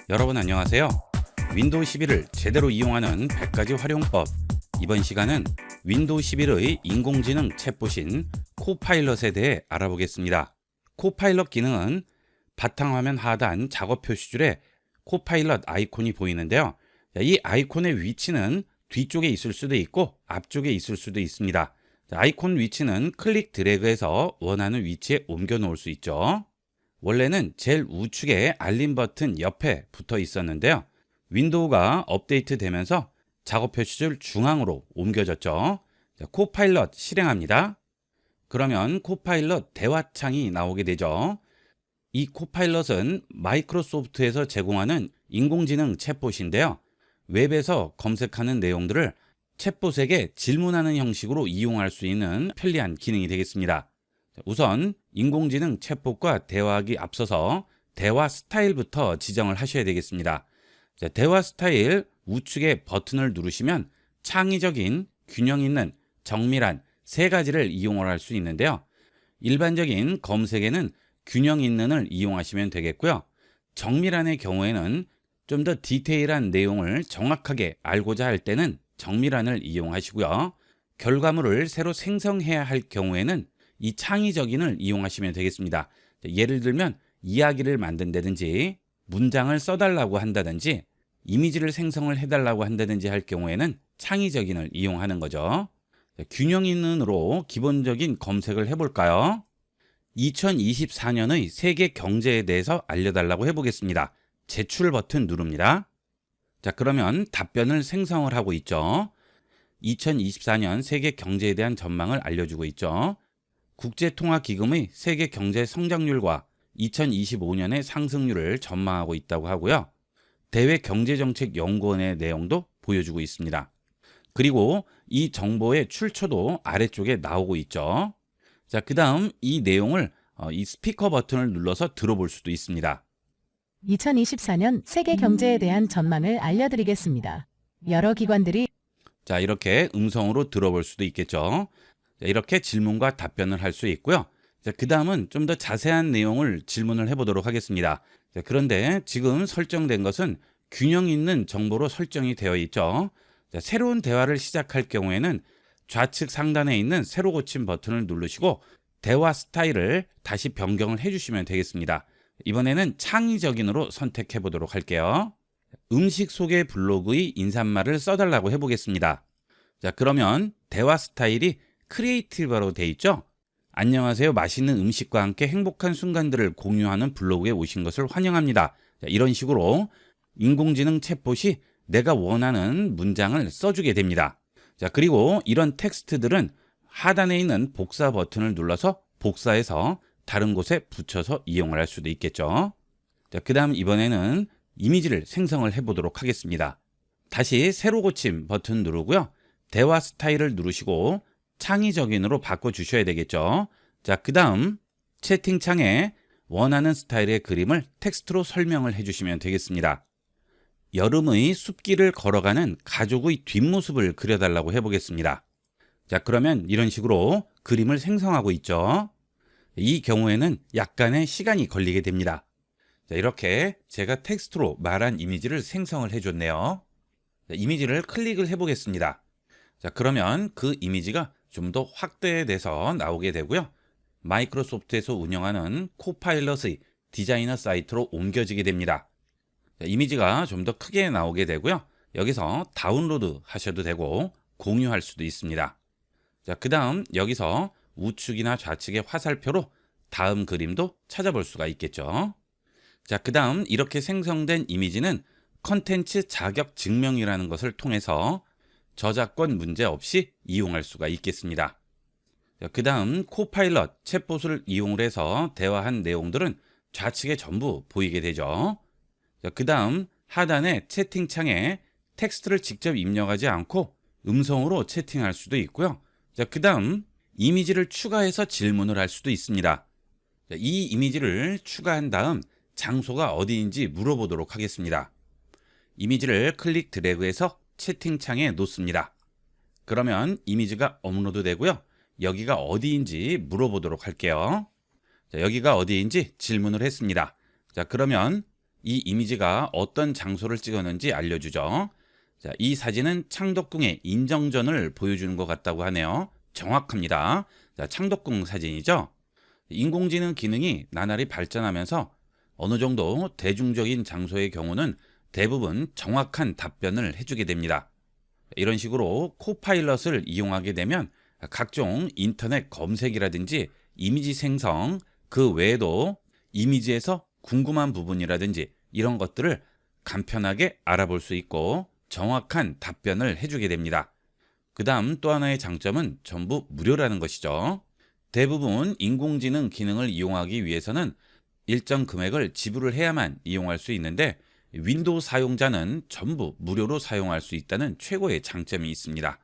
여러분 안녕하세요. 윈도우 11을 제대로 이용하는 100가지 활용법. 이번 시간은 윈도우 11의 인공지능 챗봇인 코파일럿에 대해 알아보겠습니다. 코파일럿 기능은 바탕화면 하단 작업 표시줄에 코파일럿 아이콘이 보이는데요. 이 아이콘의 위치는 뒤쪽에 있을 수도 있고 앞쪽에 있을 수도 있습니다. 아이콘 위치는 클릭 드래그해서 원하는 위치에 옮겨 놓을 수 있죠. 원래는 제일 우측에 알림 버튼 옆에 붙어 있었는데요. 윈도우가 업데이트 되면서 작업 표시줄 중앙으로 옮겨졌죠. 코파일럿 실행합니다. 그러면 코파일럿 대화창이 나오게 되죠. 이 코파일럿은 마이크로소프트에서 제공하는 인공지능 챗봇인데요. 웹에서 검색하는 내용들을 챗봇에게 질문하는 형식으로 이용할 수 있는 편리한 기능이 되겠습니다. 우선 인공지능 챗봇과 대화하기 앞서서 대화 스타일부터 지정을 하셔야 되겠습니다. 대화 스타일 우측에 버튼을 누르시면 창의적인, 균형 있는, 정밀한 세 가지를 이용을 할 수 있는데요. 일반적인 검색에는 균형 있는을 이용하시면 되겠고요. 정밀한의 경우에는 좀 더 디테일한 내용을 정확하게 알고자 할 때는 정밀한을 이용하시고요. 결과물을 새로 생성해야 할 경우에는 이 창의적인을 이용하시면 되겠습니다. 예를 들면 이야기를 만든다든지 문장을 써달라고 한다든지 이미지를 생성을 해달라고 한다든지 할 경우에는 창의적인을 이용하는 거죠. 균형 있는으로 기본적인 검색을 해볼까요? 2024년의 세계 경제에 대해서 알려달라고 해보겠습니다. 제출 버튼 누릅니다. 자, 그러면 답변을 생성을 하고 있죠. 2024년 세계 경제에 대한 전망을 알려주고 있죠. 국제통화기금의 세계 경제 성장률과 2025년의 상승률을 전망하고 있다고 하고요. 대외경제정책연구원의 내용도 보여주고 있습니다. 그리고 이 정보의 출처도 아래쪽에 나오고 있죠. 자, 그 다음 이 내용을 이 스피커 버튼을 눌러서 들어볼 수도 있습니다. 2024년 세계 경제에 대한 전망을 알려드리겠습니다. 여러 기관들이 자, 이렇게 음성으로 들어볼 수도 있겠죠. 자, 이렇게 질문과 답변을 할 수 있고요. 자, 그 다음은 좀 더 자세한 내용을 질문을 해보도록 하겠습니다. 자, 그런데 지금 설정된 것은 균형 있는 정보로 설정이 되어 있죠. 자, 새로운 대화를 시작할 경우에는 좌측 상단에 있는 새로 고침 버튼을 누르시고 대화 스타일을 다시 변경을 해주시면 되겠습니다. 이번에는 창의적인으로 선택해 보도록 할게요. 음식 소개 블로그의 인사말을 써달라고 해보겠습니다. 자, 그러면 대화 스타일이 크리에이티브로 돼 있죠? 안녕하세요. 맛있는 음식과 함께 행복한 순간들을 공유하는 블로그에 오신 것을 환영합니다. 자, 이런 식으로 인공지능 챗봇이 내가 원하는 문장을 써주게 됩니다. 자, 그리고 이런 텍스트들은 하단에 있는 복사 버튼을 눌러서 복사해서 다른 곳에 붙여서 이용을 할 수도 있겠죠. 자, 그 다음 이번에는 이미지를 생성을 해보도록 하겠습니다. 다시 새로 고침 버튼 누르고요. 대화 스타일을 누르시고 창의적인으로 바꿔주셔야 되겠죠. 자, 그 다음 채팅창에 원하는 스타일의 그림을 텍스트로 설명을 해주시면 되겠습니다. 여름의 숲길을 걸어가는 가족의 뒷모습을 그려달라고 해보겠습니다. 자, 그러면 이런 식으로 그림을 생성하고 있죠. 이 경우에는 약간의 시간이 걸리게 됩니다. 자, 이렇게 제가 텍스트로 말한 이미지를 생성을 해줬네요. 자, 이미지를 클릭을 해보겠습니다. 자, 그러면 그 이미지가 좀 더 확대돼서 나오게 되고요. 마이크로소프트에서 운영하는 코파일럿의 디자이너 사이트로 옮겨지게 됩니다. 자, 이미지가 좀 더 크게 나오게 되고요. 여기서 다운로드 하셔도 되고 공유할 수도 있습니다. 자, 그 다음 여기서 우측이나 좌측의 화살표로 다음 그림도 찾아볼 수가 있겠죠. 자, 그 다음 이렇게 생성된 이미지는 컨텐츠 자격 증명이라는 것을 통해서 저작권 문제 없이 이용할 수가 있겠습니다. 그 다음 코파일럿 챗봇을 이용을 해서 대화한 내용들은 좌측에 전부 보이게 되죠. 그 다음 하단의 채팅창에 텍스트를 직접 입력하지 않고 음성으로 채팅할 수도 있고요. 그 다음 이미지를 추가해서 질문을 할 수도 있습니다. 이 이미지를 추가한 다음 장소가 어디인지 물어보도록 하겠습니다. 이미지를 클릭 드래그해서 채팅창에 놓습니다. 그러면 이미지가 업로드 되고요. 여기가 어디인지 물어보도록 할게요. 자, 여기가 어디인지 질문을 했습니다. 자, 그러면 이 이미지가 어떤 장소를 찍었는지 알려주죠. 자, 이 사진은 창덕궁의 인정전을 보여주는 것 같다고 하네요. 정확합니다. 자, 창덕궁 사진이죠. 인공지능 기능이 나날이 발전하면서 어느 정도 대중적인 장소의 경우는 대부분 정확한 답변을 해주게 됩니다. 이런 식으로 코파일럿을 이용하게 되면 각종 인터넷 검색이라든지 이미지 생성, 그 외에도 이미지에서 궁금한 부분이라든지 이런 것들을 간편하게 알아볼 수 있고 정확한 답변을 해주게 됩니다. 그 다음 또 하나의 장점은 전부 무료라는 것이죠. 대부분 인공지능 기능을 이용하기 위해서는 일정 금액을 지불을 해야만 이용할 수 있는데 윈도우 사용자는 전부 무료로 사용할 수 있다는 최고의 장점이 있습니다.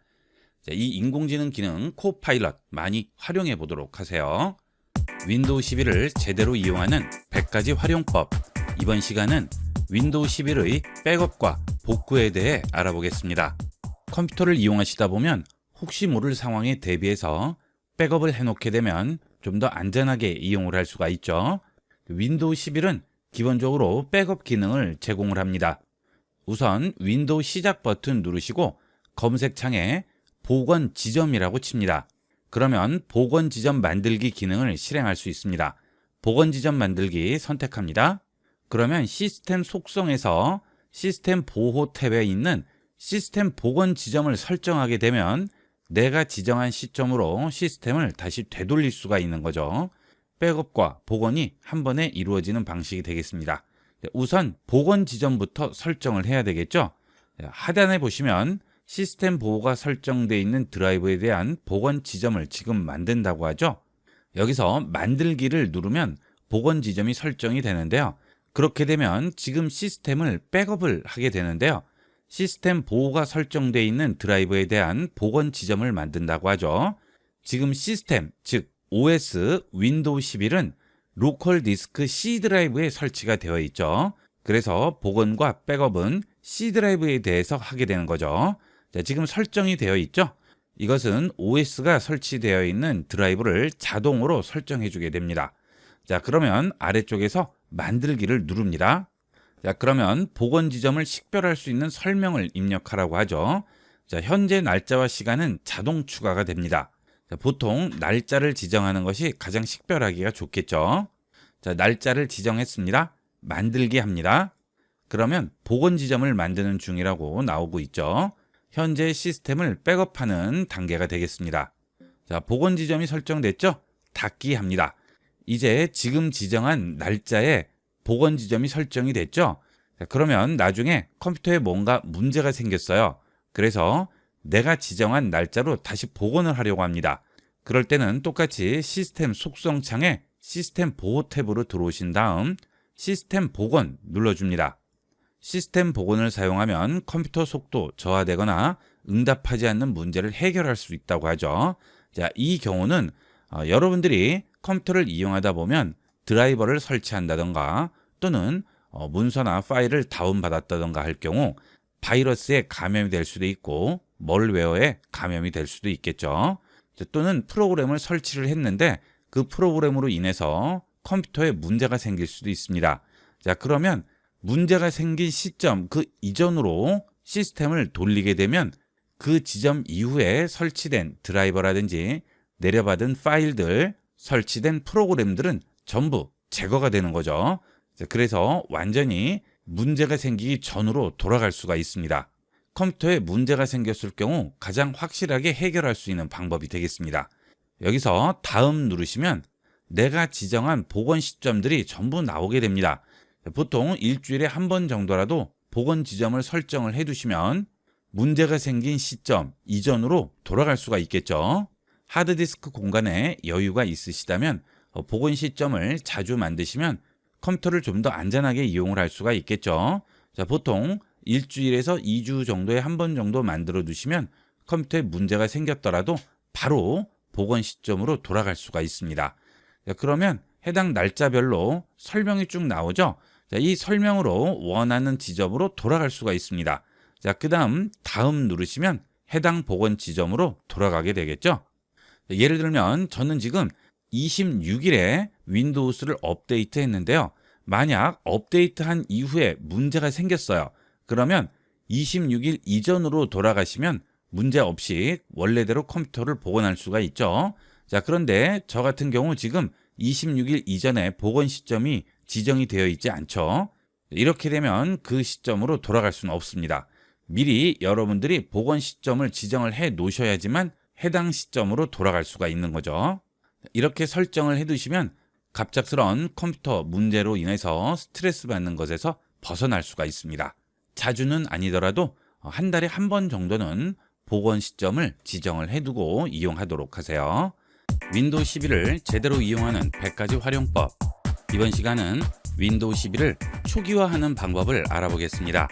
자, 이 인공지능 기능 코파일럿 많이 활용해 보도록 하세요. 윈도우 11을 제대로 이용하는 100가지 활용법. 이번 시간은 윈도우 11의 백업과 복구에 대해 알아보겠습니다. 컴퓨터를 이용하시다 보면 혹시 모를 상황에 대비해서 백업을 해놓게 되면 좀 더 안전하게 이용을 할 수가 있죠. 윈도우 11은 기본적으로 백업 기능을 제공을 합니다. 우선 윈도우 시작 버튼 누르시고 검색창에 복원 지점이라고 칩니다. 그러면 복원 지점 만들기 기능을 실행할 수 있습니다. 복원 지점 만들기 선택합니다. 그러면 시스템 속성에서 시스템 보호 탭에 있는 시스템 복원 지점을 설정하게 되면 내가 지정한 시점으로 시스템을 다시 되돌릴 수가 있는 거죠. 백업과 복원이 한 번에 이루어지는 방식이 되겠습니다. 우선 복원 지점부터 설정을 해야 되겠죠. 하단에 보시면 시스템 보호가 설정되어 있는 드라이브에 대한 복원 지점을 지금 만든다고 하죠. 여기서 만들기를 누르면 복원 지점이 설정이 되는데요. 그렇게 되면 지금 시스템을 백업을 하게 되는데요. 시스템 보호가 설정되어 있는 드라이브에 대한 복원 지점을 만든다고 하죠. 지금 시스템, 즉 OS 윈도우 11은 로컬 디스크 C 드라이브에 설치가 되어 있죠. 그래서 복원과 백업은 C 드라이브에 대해서 하게 되는 거죠. 자, 지금 설정이 되어 있죠. 이것은 OS가 설치되어 있는 드라이브를 자동으로 설정해 주게 됩니다. 자, 그러면 아래쪽에서 만들기를 누릅니다. 자, 그러면 복원 지점을 식별할 수 있는 설명을 입력하라고 하죠. 자, 현재 날짜와 시간은 자동 추가가 됩니다. 자, 보통 날짜를 지정하는 것이 가장 식별하기가 좋겠죠. 자, 날짜를 지정했습니다. 만들기 합니다. 그러면 복원 지점을 만드는 중이라고 나오고 있죠. 현재 시스템을 백업하는 단계가 되겠습니다. 자, 복원 지점이 설정됐죠? 닫기 합니다. 이제 지금 지정한 날짜에 복원 지점이 설정이 됐죠? 자, 그러면 나중에 컴퓨터에 뭔가 문제가 생겼어요. 그래서 내가 지정한 날짜로 다시 복원을 하려고 합니다. 그럴 때는 똑같이 시스템 속성 창에 시스템 보호 탭으로 들어오신 다음 시스템 복원 눌러줍니다. 시스템 복원을 사용하면 컴퓨터 속도 저하되거나 응답하지 않는 문제를 해결할 수 있다고 하죠. 자, 이 경우는 여러분들이 컴퓨터를 이용하다 보면 드라이버를 설치한다던가 또는 문서나 파일을 다운받았다던가 할 경우 바이러스에 감염이 될 수도 있고 멀웨어에 감염이 될 수도 있겠죠. 또는 프로그램을 설치를 했는데 그 프로그램으로 인해서 컴퓨터에 문제가 생길 수도 있습니다. 자, 그러면 문제가 생긴 시점 그 이전으로 시스템을 돌리게 되면 그 지점 이후에 설치된 드라이버라든지 내려받은 파일들, 설치된 프로그램들은 전부 제거가 되는 거죠. 그래서 완전히 문제가 생기기 전으로 돌아갈 수가 있습니다. 컴퓨터에 문제가 생겼을 경우 가장 확실하게 해결할 수 있는 방법이 되겠습니다. 여기서 다음 누르시면 내가 지정한 복원 시점들이 전부 나오게 됩니다. 보통 일주일에 한 번 정도라도 복원 지점을 설정을 해두시면 문제가 생긴 시점 이전으로 돌아갈 수가 있겠죠. 하드디스크 공간에 여유가 있으시다면 복원 시점을 자주 만드시면 컴퓨터를 좀 더 안전하게 이용을 할 수가 있겠죠. 자, 보통 일주일에서 2주 정도에 한 번 정도 만들어 두시면 컴퓨터에 문제가 생겼더라도 바로 복원 시점으로 돌아갈 수가 있습니다. 자, 그러면 해당 날짜별로 설명이 쭉 나오죠. 자, 이 설명으로 원하는 지점으로 돌아갈 수가 있습니다. 자, 그 다음 누르시면 해당 복원 지점으로 돌아가게 되겠죠. 자, 예를 들면 저는 지금 26일에 윈도우스를 업데이트 했는데요. 만약 업데이트한 이후에 문제가 생겼어요. 그러면 26일 이전으로 돌아가시면 문제 없이 원래대로 컴퓨터를 복원할 수가 있죠. 자, 그런데 저 같은 경우 지금 26일 이전에 복원 시점이 지정이 되어 있지 않죠. 이렇게 되면 그 시점으로 돌아갈 수는 없습니다. 미리 여러분들이 복원 시점을 지정을 해 놓으셔야지만 해당 시점으로 돌아갈 수가 있는 거죠. 이렇게 설정을 해 두시면 갑작스러운 컴퓨터 문제로 인해서 스트레스 받는 것에서 벗어날 수가 있습니다. 자주는 아니더라도 한 달에 한 번 정도는 복원 시점을 지정을 해두고 이용하도록 하세요. 윈도우 11을 제대로 이용하는 100가지 활용법. 이번 시간은 윈도우 11을 초기화하는 방법을 알아보겠습니다.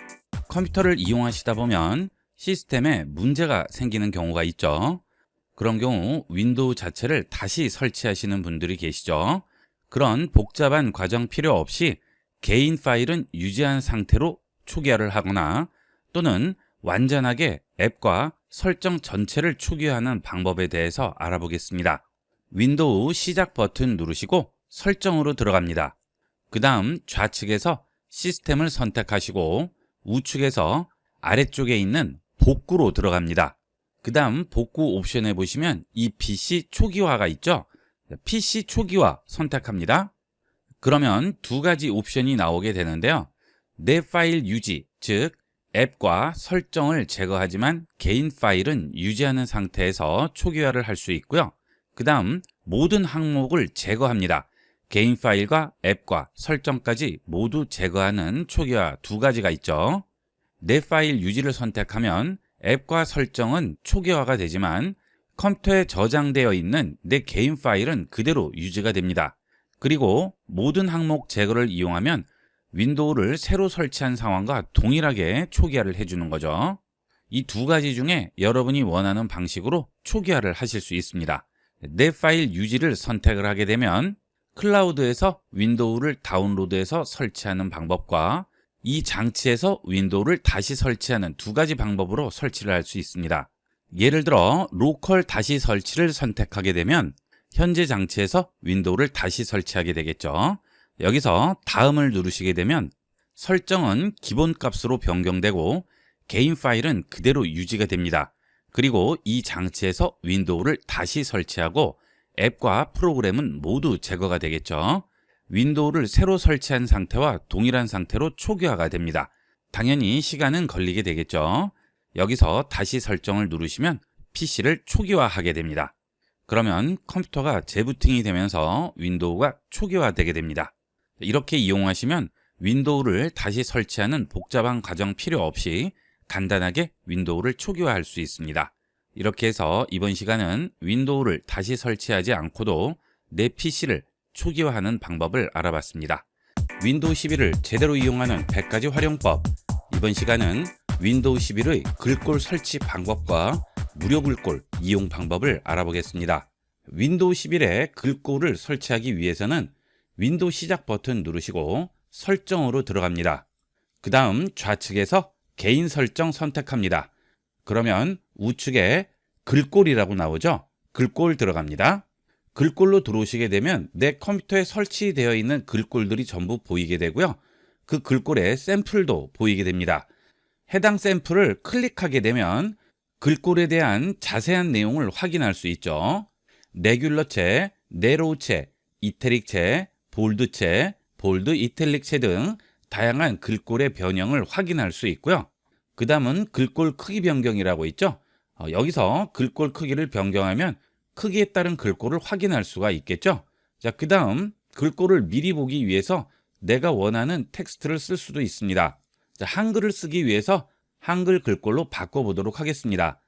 컴퓨터를 이용하시다 보면 시스템에 문제가 생기는 경우가 있죠. 그런 경우 윈도우 자체를 다시 설치하시는 분들이 계시죠. 그런 복잡한 과정 필요 없이 개인 파일은 유지한 상태로 초기화를 하거나 또는 완전하게 앱과 설정 전체를 초기화하는 방법에 대해서 알아보겠습니다. 윈도우 시작 버튼 누르시고 설정으로 들어갑니다. 그 다음 좌측에서 시스템을 선택하시고 우측에서 아래쪽에 있는 복구로 들어갑니다. 그 다음 복구 옵션에 보시면 이 PC 초기화가 있죠. PC 초기화 선택합니다. 그러면 두 가지 옵션이 나오게 되는데요. 내 파일 유지, 즉 앱과 설정을 제거하지만 개인 파일은 유지하는 상태에서 초기화를 할 수 있고요. 그 다음 모든 항목을 제거합니다. 개인 파일과 앱과 설정까지 모두 제거하는 초기화 두 가지가 있죠. 내 파일 유지를 선택하면 앱과 설정은 초기화가 되지만 컴퓨터에 저장되어 있는 내 개인 파일은 그대로 유지가 됩니다. 그리고 모든 항목 제거를 이용하면 윈도우를 새로 설치한 상황과 동일하게 초기화를 해주는 거죠. 이 두 가지 중에 여러분이 원하는 방식으로 초기화를 하실 수 있습니다. 내 파일 유지를 선택을 하게 되면 클라우드에서 윈도우를 다운로드해서 설치하는 방법과 이 장치에서 윈도우를 다시 설치하는 두 가지 방법으로 설치를 할 수 있습니다. 예를 들어 로컬 다시 설치를 선택하게 되면 현재 장치에서 윈도우를 다시 설치하게 되겠죠. 여기서 다음을 누르시게 되면 설정은 기본값으로 변경되고 개인 파일은 그대로 유지가 됩니다. 그리고 이 장치에서 윈도우를 다시 설치하고 앱과 프로그램은 모두 제거가 되겠죠. 윈도우를 새로 설치한 상태와 동일한 상태로 초기화가 됩니다. 당연히 시간은 걸리게 되겠죠. 여기서 다시 설정을 누르시면 PC를 초기화하게 됩니다. 그러면 컴퓨터가 재부팅이 되면서 윈도우가 초기화되게 됩니다. 이렇게 이용하시면 윈도우를 다시 설치하는 복잡한 과정 필요 없이 간단하게 윈도우를 초기화할 수 있습니다. 이렇게 해서 이번 시간은 윈도우를 다시 설치하지 않고도 내 PC를 초기화하는 방법을 알아봤습니다. 윈도우 11을 제대로 이용하는 100가지 활용법. 이번 시간은 윈도우 11의 글꼴 설치 방법과 무료 글꼴 이용 방법을 알아보겠습니다. 윈도우 11에 글꼴을 설치하기 위해서는 윈도우 시작 버튼 누르시고 설정으로 들어갑니다. 그 다음 좌측에서 개인 설정 선택합니다. 그러면 우측에 글꼴이라고 나오죠? 글꼴 들어갑니다. 글꼴로 들어오시게 되면 내 컴퓨터에 설치되어 있는 글꼴들이 전부 보이게 되고요. 그 글꼴의 샘플도 보이게 됩니다. 해당 샘플을 클릭하게 되면 글꼴에 대한 자세한 내용을 확인할 수 있죠. 레귤러체, 네로우체, 이태릭체, 볼드체, 볼드 이탈릭체 등 다양한 글꼴의 변형을 확인할 수 있고요. 그 다음은 글꼴 크기 변경이라고 있죠. 여기서 글꼴 크기를 변경하면 크기에 따른 글꼴을 확인할 수가 있겠죠. 자, 그 다음 글꼴을 미리 보기 위해서 내가 원하는 텍스트를 쓸 수도 있습니다. 자, 한글을 쓰기 위해서 한글 글꼴로 바꿔보도록 하겠습니다.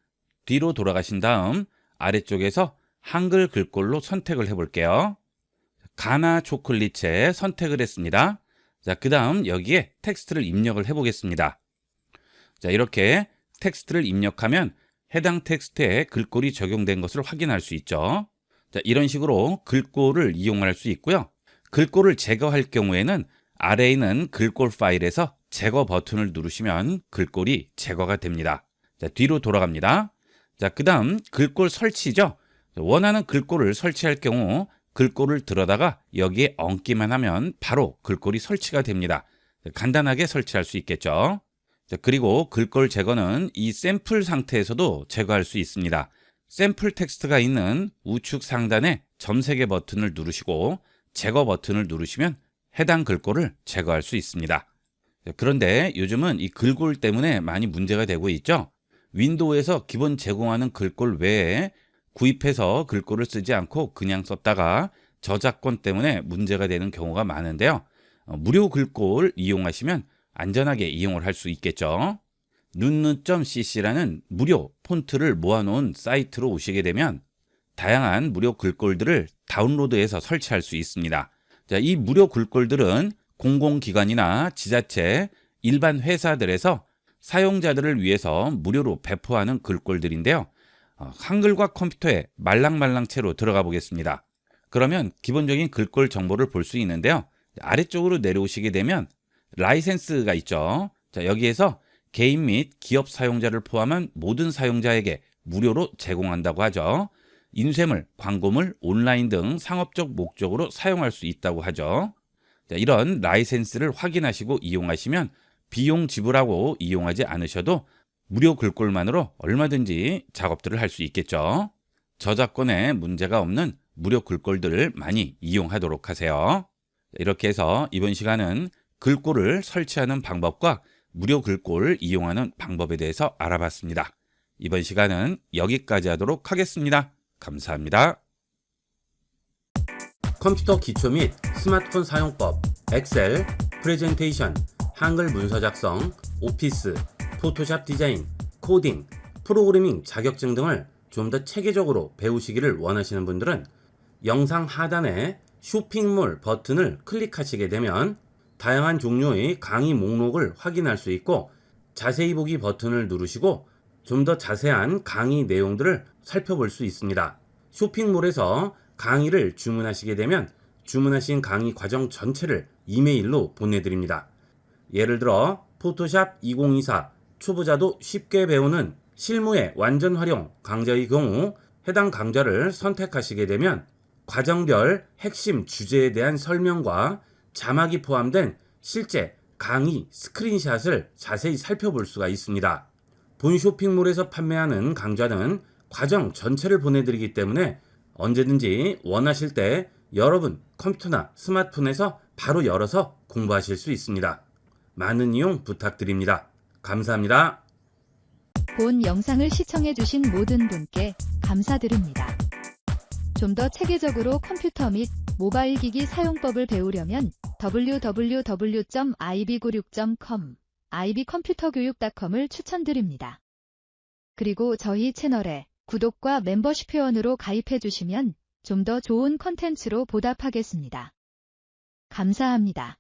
뒤로 돌아가신 다음 아래쪽에서 한글 글꼴로 선택을 해볼게요. 가나 초콜릿체 선택을 했습니다. 자, 그 다음 여기에 텍스트를 입력을 해보겠습니다. 자, 이렇게 텍스트를 입력하면 해당 텍스트에 글꼴이 적용된 것을 확인할 수 있죠. 자, 이런 식으로 글꼴을 이용할 수 있고요. 글꼴을 제거할 경우에는 아래에 있는 글꼴 파일에서 제거 버튼을 누르시면 글꼴이 제거가 됩니다. 자, 뒤로 돌아갑니다. 자, 그 다음 글꼴 설치죠. 원하는 글꼴을 설치할 경우 글꼴을 들어다가 여기에 얹기만 하면 바로 글꼴이 설치가 됩니다. 간단하게 설치할 수 있겠죠. 자, 그리고 글꼴 제거는 이 샘플 상태에서도 제거할 수 있습니다. 샘플 텍스트가 있는 우측 상단에 점 3개 버튼을 누르시고 제거 버튼을 누르시면 해당 글꼴을 제거할 수 있습니다. 그런데 요즘은 이 글꼴 때문에 많이 문제가 되고 있죠. 윈도우에서 기본 제공하는 글꼴 외에 구입해서 글꼴을 쓰지 않고 그냥 썼다가 저작권 때문에 문제가 되는 경우가 많은데요. 무료 글꼴 이용하시면 안전하게 이용을 할 수 있겠죠. nunnu.cc라는 무료 폰트를 모아놓은 사이트로 오시게 되면 다양한 무료 글꼴들을 다운로드해서 설치할 수 있습니다. 자, 이 무료 글꼴들은 공공기관이나 지자체, 일반 회사들에서 사용자들을 위해서 무료로 배포하는 글꼴들인데요. 한글과 컴퓨터에 말랑말랑채로 들어가 보겠습니다. 그러면 기본적인 글꼴 정보를 볼 수 있는데요. 아래쪽으로 내려오시게 되면 라이센스가 있죠. 자, 여기에서 개인 및 기업 사용자를 포함한 모든 사용자에게 무료로 제공한다고 하죠. 인쇄물, 광고물, 온라인 등 상업적 목적으로 사용할 수 있다고 하죠. 자, 이런 라이센스를 확인하시고 이용하시면 비용 지불하고 이용하지 않으셔도 무료 글꼴만으로 얼마든지 작업들을 할 수 있겠죠. 저작권에 문제가 없는 무료 글꼴들을 많이 이용하도록 하세요. 이렇게 해서 이번 시간은 글꼴을 설치하는 방법과 무료 글꼴을 이용하는 방법에 대해서 알아봤습니다. 이번 시간은 여기까지 하도록 하겠습니다. 감사합니다. 컴퓨터 기초 및 스마트폰 사용법, 엑셀, 프레젠테이션, 한글 문서 작성, 오피스, 포토샵 디자인, 코딩, 프로그래밍 자격증 등을 좀 더 체계적으로 배우시기를 원하시는 분들은 영상 하단에 쇼핑몰 버튼을 클릭하시게 되면 다양한 종류의 강의 목록을 확인할 수 있고 자세히 보기 버튼을 누르시고 좀 더 자세한 강의 내용들을 살펴볼 수 있습니다. 쇼핑몰에서 강의를 주문하시게 되면 주문하신 강의 과정 전체를 이메일로 보내드립니다. 예를 들어 포토샵 2024 초보자도 쉽게 배우는 실무의 완전 활용 강좌의 경우 해당 강좌를 선택하시게 되면 과정별 핵심 주제에 대한 설명과 자막이 포함된 실제 강의 스크린샷을 자세히 살펴볼 수가 있습니다. 본 쇼핑몰에서 판매하는 강좌는 과정 전체를 보내드리기 때문에 언제든지 원하실 때 여러분 컴퓨터나 스마트폰에서 바로 열어서 공부하실 수 있습니다. 많은 이용 부탁드립니다. 감사합니다. 본 영상을 시청해주신 모든 분께 감사드립니다. 좀 더 체계적으로 컴퓨터 및 모바일 기기 사용법을 배우려면 www.ib96.com, ib컴퓨터교육.com을 추천드립니다. 그리고 저희 채널에 구독과 멤버십 회원으로 가입해주시면 좀 더 좋은 컨텐츠로 보답하겠습니다. 감사합니다.